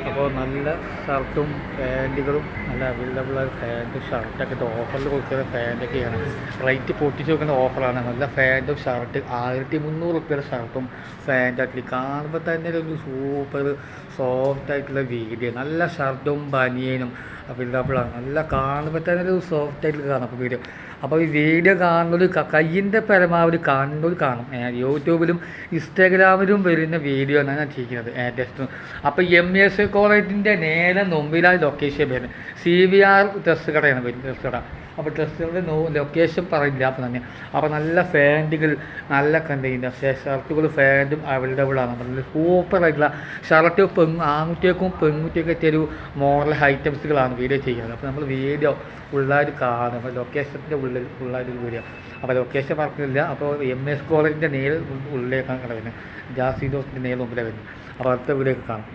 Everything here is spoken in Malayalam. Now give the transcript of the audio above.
അപ്പോൾ നല്ല ഷർട്ടും പാൻറ്റുകളും നല്ല അവൈലബിളായ പാൻറ്റും ഷർട്ടൊക്കെ ഓഫറിൽ കൊടുക്കുന്ന പാൻറ്റൊക്കെയാണ്. റേറ്റ് പൊട്ടിച്ച് നോക്കുന്ന ഓഫറാണ്. നല്ല പാൻറ്റും ഷർട്ട് 1300 ഷർട്ടും പാൻറ്റൊക്കെ കാണുമ്പോൾ തന്നെ ഒരു സൂപ്പർ സോഫ്റ്റ് ആയിട്ടുള്ള വീഡിയോ. നല്ല ഷർട്ടും ബനിയനും അവൈലബിളാണ്. നല്ല കാണുമ്പോൾ തന്നെ ഒരു സോഫ്റ്റ് ആയിട്ട് കാണും അപ്പോൾ വീഡിയോ. അപ്പോൾ ഈ വീഡിയോ കാണുന്നത് കയ്യിൻ്റെ പരമാവധി കാണുന്നത് കാണും. യൂട്യൂബിലും ഇൻസ്റ്റാഗ്രാമിലും വരുന്ന വീഡിയോ ആണ് ഞാൻ ചെയ്യുന്നത് ടെസ്റ്റ്. അപ്പോൾ MES കോളേജിൻ്റെ നേരെ മുമ്പിലായി ലൊക്കേഷൻ വരുന്നത് CVR ഡ്രസ്സ് കടയാണ് വരുന്നത്, ഡ്രസ്സ് കട. അപ്പോൾ ഡ്രസ്സുകളുടെ ലൊക്കേഷൻ പറയില്ല അപ്പം തന്നെ. അപ്പോൾ നല്ല പാൻറ്റുകൾ, നല്ല കണ്ടിൻ്റെ ഷർട്ടുകൾ പാൻറ്റും അവൈലബിളാണ്. നല്ല സൂപ്പറായിട്ടുള്ള ഷർട്ട് ആൺകുട്ടികൾക്കും പെൺകുട്ടിയൊക്കെ എത്തിയൊരു മോഡൽ ഐറ്റംസുകളാണ് വീഡിയോ ചെയ്യുന്നത്. അപ്പോൾ നമ്മൾ വീഡിയോ ഫുള്ളായിട്ട് കാണും. അപ്പോൾ ലൊക്കേഷൻ്റെ ഉള്ളിൽ ഫുള്ളായിട്ട് വീഡിയോ. അപ്പോൾ ലൊക്കേഷൻ പറഞ്ഞില്ല. അപ്പോൾ MES കോളേജിൻ്റെ നേരെ ഉള്ളിലേക്കാണ് വരുന്നത്, ജാസി ദോസിൻ്റെ നേരെ മുമ്പിലാണ് വരുന്നത്. അപ്പോൾ അടുത്ത വീഡിയോ കാണാം.